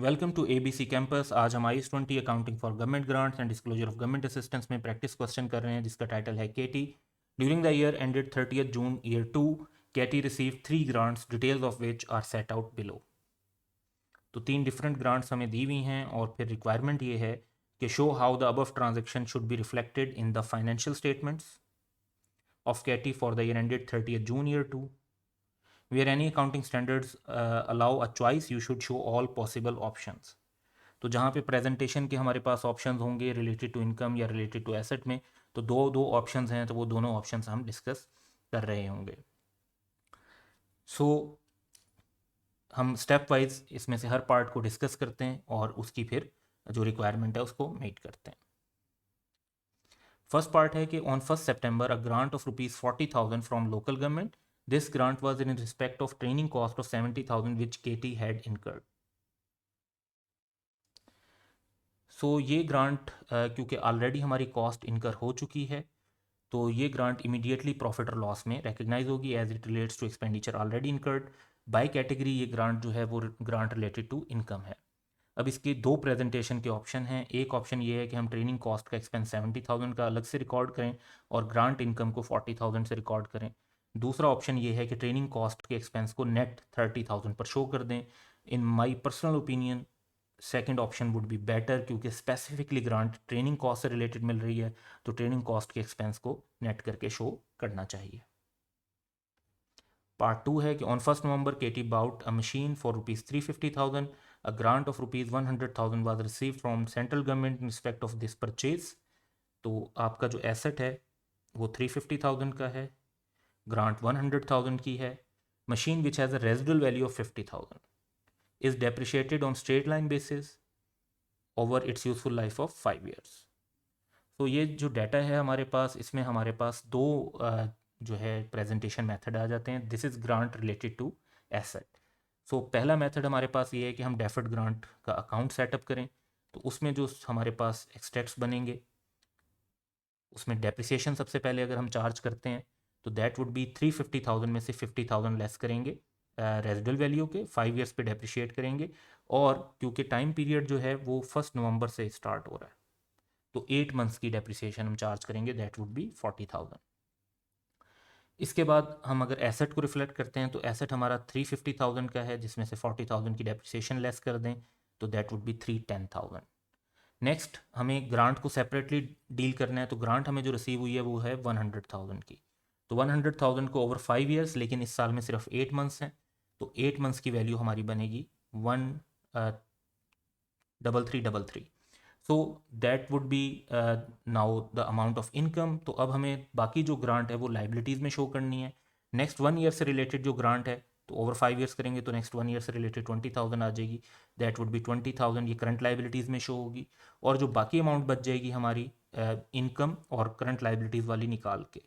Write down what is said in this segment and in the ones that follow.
Welcome to ABC campus. आज हम IS-20 accounting for government grants and disclosure of government assistance में practice question कर रहे हैं, जिसका टाइटल है KT. During the year ended 30th June year 2, KT receive 3 grants, details of which are set out below. तो 3 different grants हमें दी हुई हैं और फिर रिक्वायरमेंट ये है कि show how the above transaction should be reflected in the financial statements of KT for the year ended 30th June year 2। Where any accounting standards allow a choice, you should show all possible options. तो जहाँ पे presentation के हमारे पास options होंगे related to income या related to asset में, तो दो दो ऑप्शंस हैं, तो वो दोनों ऑप्शंस हम डिस्कस कर रहे होंगे। सो हम स्टेप वाइज इसमें से हर पार्ट को डिस्कस करते हैं और उसकी फिर जो रिक्वायरमेंट है उसको मीट करते हैं। फर्स्ट पार्ट है कि on 1 September a grant of ₹40,000 from local government. This grant was in respect of training cost of 70,000 which KT had incurred. So ये ग्रांट क्योंकि ऑलरेडी हमारी कॉस्ट इनकर हो चुकी है, तो ये ग्रांट इमीडिएटली प्रॉफिट और लॉस में रिकग्नाइज होगी as it relates to expenditure already incurred. By category ये ग्रांट जो है वो ग्रांट रिलेटेड टू इनकम है। अब इसके दो प्रेजेंटेशन के ऑप्शन हैं। एक ऑप्शन ये है कि हम ट्रेनिंग कॉस्ट का एक्सपेंस 70,000 का अलग से रिकॉर्ड करें और ग्रांट इनकम को 40,000 से रिकॉर्ड करें। दूसरा ऑप्शन ये है कि ट्रेनिंग कॉस्ट के एक्सपेंस को नेट 30,000 पर शो कर दें। In my personal opinion second option would be better, क्योंकि स्पेसिफिकली ग्रांट ट्रेनिंग कॉस्ट से रिलेटेड मिल रही है, तो ट्रेनिंग कॉस्ट के एक्सपेंस को नेट करके शो करना चाहिए। पार्ट 2 है कि on 1 November KT bought a machine for ₹350,000। A grant of ₹100,000 was receive from central government in respect of this purchase. तो आपका जो एसेट है वो 350,000 का है, ग्रांट 100,000 की है। Machine which has a residual value of 50,000 is depreciated on straight line basis over it's useful life of 5 years। तो ये जो डाटा है हमारे पास, इसमें हमारे पास दो जो है प्रेजेंटेशन मेथड आ जाते हैं। This is grant related to asset. So पहला मेथड हमारे पास ये है कि हम डेफर्ड ग्रांट का अकाउंट सेटअप करें। तो उसमें जो हमारे पास एक्सट्रैक्ट्स बनेंगे, उसमें डेप्रिसिएशन सबसे पहले अगर हम चार्ज करते हैं तो दैट वुड बी 350,000 में से 50,000 लेस करेंगे रेजिडुअल वैल्यू के, 5 years पे डेप्रिशिएट करेंगे। और क्योंकि टाइम पीरियड जो है वो 1 November से स्टार्ट हो रहा है, तो 8 months की डेप्रिसिएशन हम चार्ज करेंगे, दैट वुड बी 40,000। इसके बाद हम अगर एसेट को रिफ्लेक्ट करते हैं तो एसेट हमारा 350,000 का है, जिसमें से 40,000 की डेप्रिसिएशन लेस कर दें तो दैट वुड बी 310,000। नेक्स्ट हमें ग्रांट को सेपरेटली डील करना है, तो ग्रांट हमें जो रिसीव हुई है वो है 100,000 की। तो 100,000 को ओवर 5 years, लेकिन इस साल में सिर्फ 8 months हैं, तो 8 months की वैल्यू हमारी बनेगी 1,3333। So that would B now the amount of income. तो अब हमें बाकी जो ग्रांट है वो लाइबिलिटीज़ में शो करनी है। नेक्स्ट 1 year से रिलेटेड जो ग्रांट है, तो ओवर 5 years करेंगे तो नेक्स्ट 1 year से रिलेटेड 20,000 आ जाएगी, दैट वुड बी 20,000, ये करंट लाइबिलिटीज़ में शो होगी। और जो बाकी अमाउंट बच जाएगी हमारी इनकम और करंट लाइबिलिटीज़ वाली निकाल के,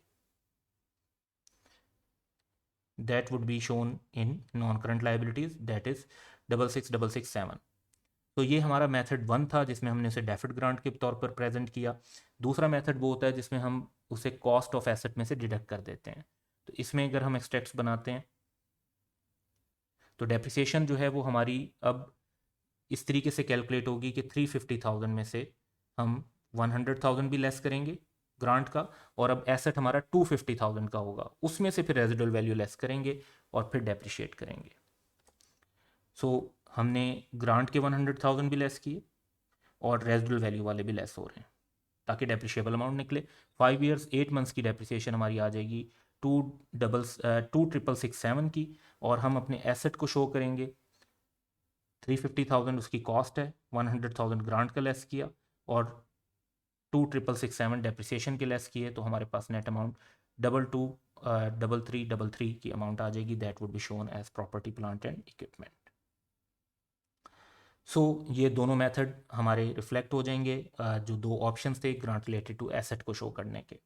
that would be shown in non current liabilities, that is 66,667। तो ये हमारा मेथड 1 था, जिसमें हमने उसे डेफिड ग्रांट के तौर पर प्रेजेंट किया। दूसरा मेथड वो होता है जिसमें हम उसे कॉस्ट ऑफ एसेट में से डिडक्ट कर देते हैं। तो इसमें अगर हम एक्सट्रैक्ट्स बनाते हैं तो डेप्रिसिएशन जो है वो हमारी अब इस तरीके से कैलकुलेट होगी कि 350,000 में से हम 100,000 भी लेस करेंगे ग्रांट का, और अब एसेट हमारा 250,000 का होगा, उसमें से फिर रेजिडुअल वैल्यू लेस करेंगे और फिर डेप्रिशिएट करेंगे। सो हमने ग्रांट के 100,000 भी लेस किए और रेजिडुअल वैल्यू वाले भी लेस हो रहे हैं ताकि डेप्रिशिएबल अमाउंट निकले। 5 years 8 months की डेप्रिसिएशन हमारी आ जाएगी 2,667 की, और हम अपने एसेट को शो करेंगे 350,000 उसकी कॉस्ट है, 100,000 ग्रांट का लेस किया और 2,667 डेप्रिसिएशन के लेस किए, तो हमारे पास नेट अमाउंट 22,3333 की अमाउंट आ जाएगी, that would be shown as property plant and equipment. So ये दोनों मेथड हमारे रिफ्लेक्ट हो जाएंगे जो दो ऑप्शंस थे ग्रांट रिलेटेड टू एसेट को शो करने के।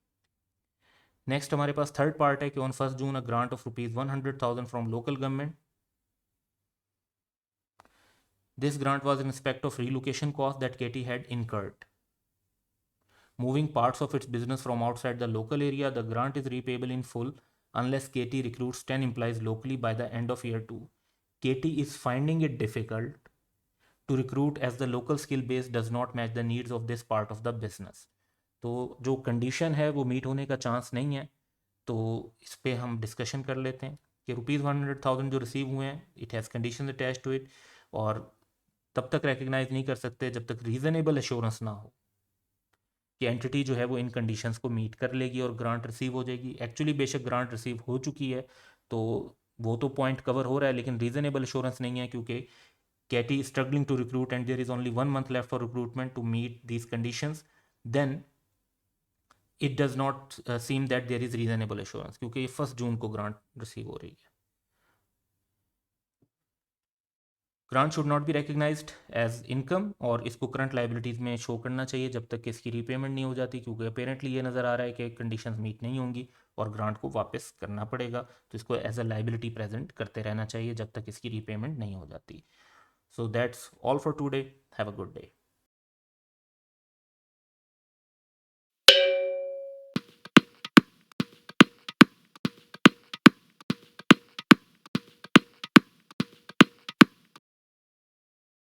नेक्स्ट हमारे पास थर्ड पार्ट है कि on 1 June a grant of ₹100,000 from local government. This grant was in respect of relocation cost that KT had incurred. Moving parts of its business from outside the local area, the grant is repayable in full unless KT recruits 10 employees locally by the end of year 2. KT is finding it difficult to recruit as the local skill base does not match the needs of this part of the business। तो जो condition है वो meet होने का chance नहीं है। तो इस पर हम डिस्कशन कर लेते हैं कि ₹100,000 जो रिसीव हुए हैं, it has condition attach to it, और तब तक रिकग्नाइज नहीं कर सकते जब तक रीज़नेबल एश्योरेंस ना हो कि एंटिटी जो है वो इन कंडीशंस को मीट कर लेगी और ग्रांट रिसीव हो जाएगी। एक्चुअली बेशक ग्रांट रिसीव हो चुकी है, तो वो तो पॉइंट कवर हो रहा है, लेकिन रीज़नेबल एश्योरेंस नहीं है, क्योंकि Katie is struggling to recruit and there is only 1 month left for recruitment to meet these conditions, then it does not seem that there is reasonable assurance, क्योंकि ये 1 जून को ग्रांट रिसीव हो रही है। Grant should not be recognised as income, और इसको current liabilities में show करना चाहिए जब तक कि इसकी रीपेमेंट नहीं हो जाती, क्योंकि अपेरेंटली ये नज़र आ रहा है कि कंडीशंस मीट नहीं होंगी और ग्रांट को वापस करना पड़ेगा। तो इसको एज अ लाइबिलिटी प्रेजेंट करते रहना चाहिए जब तक इसकी रीपेमेंट नहीं हो जाती। So that's all for today. Have a good day.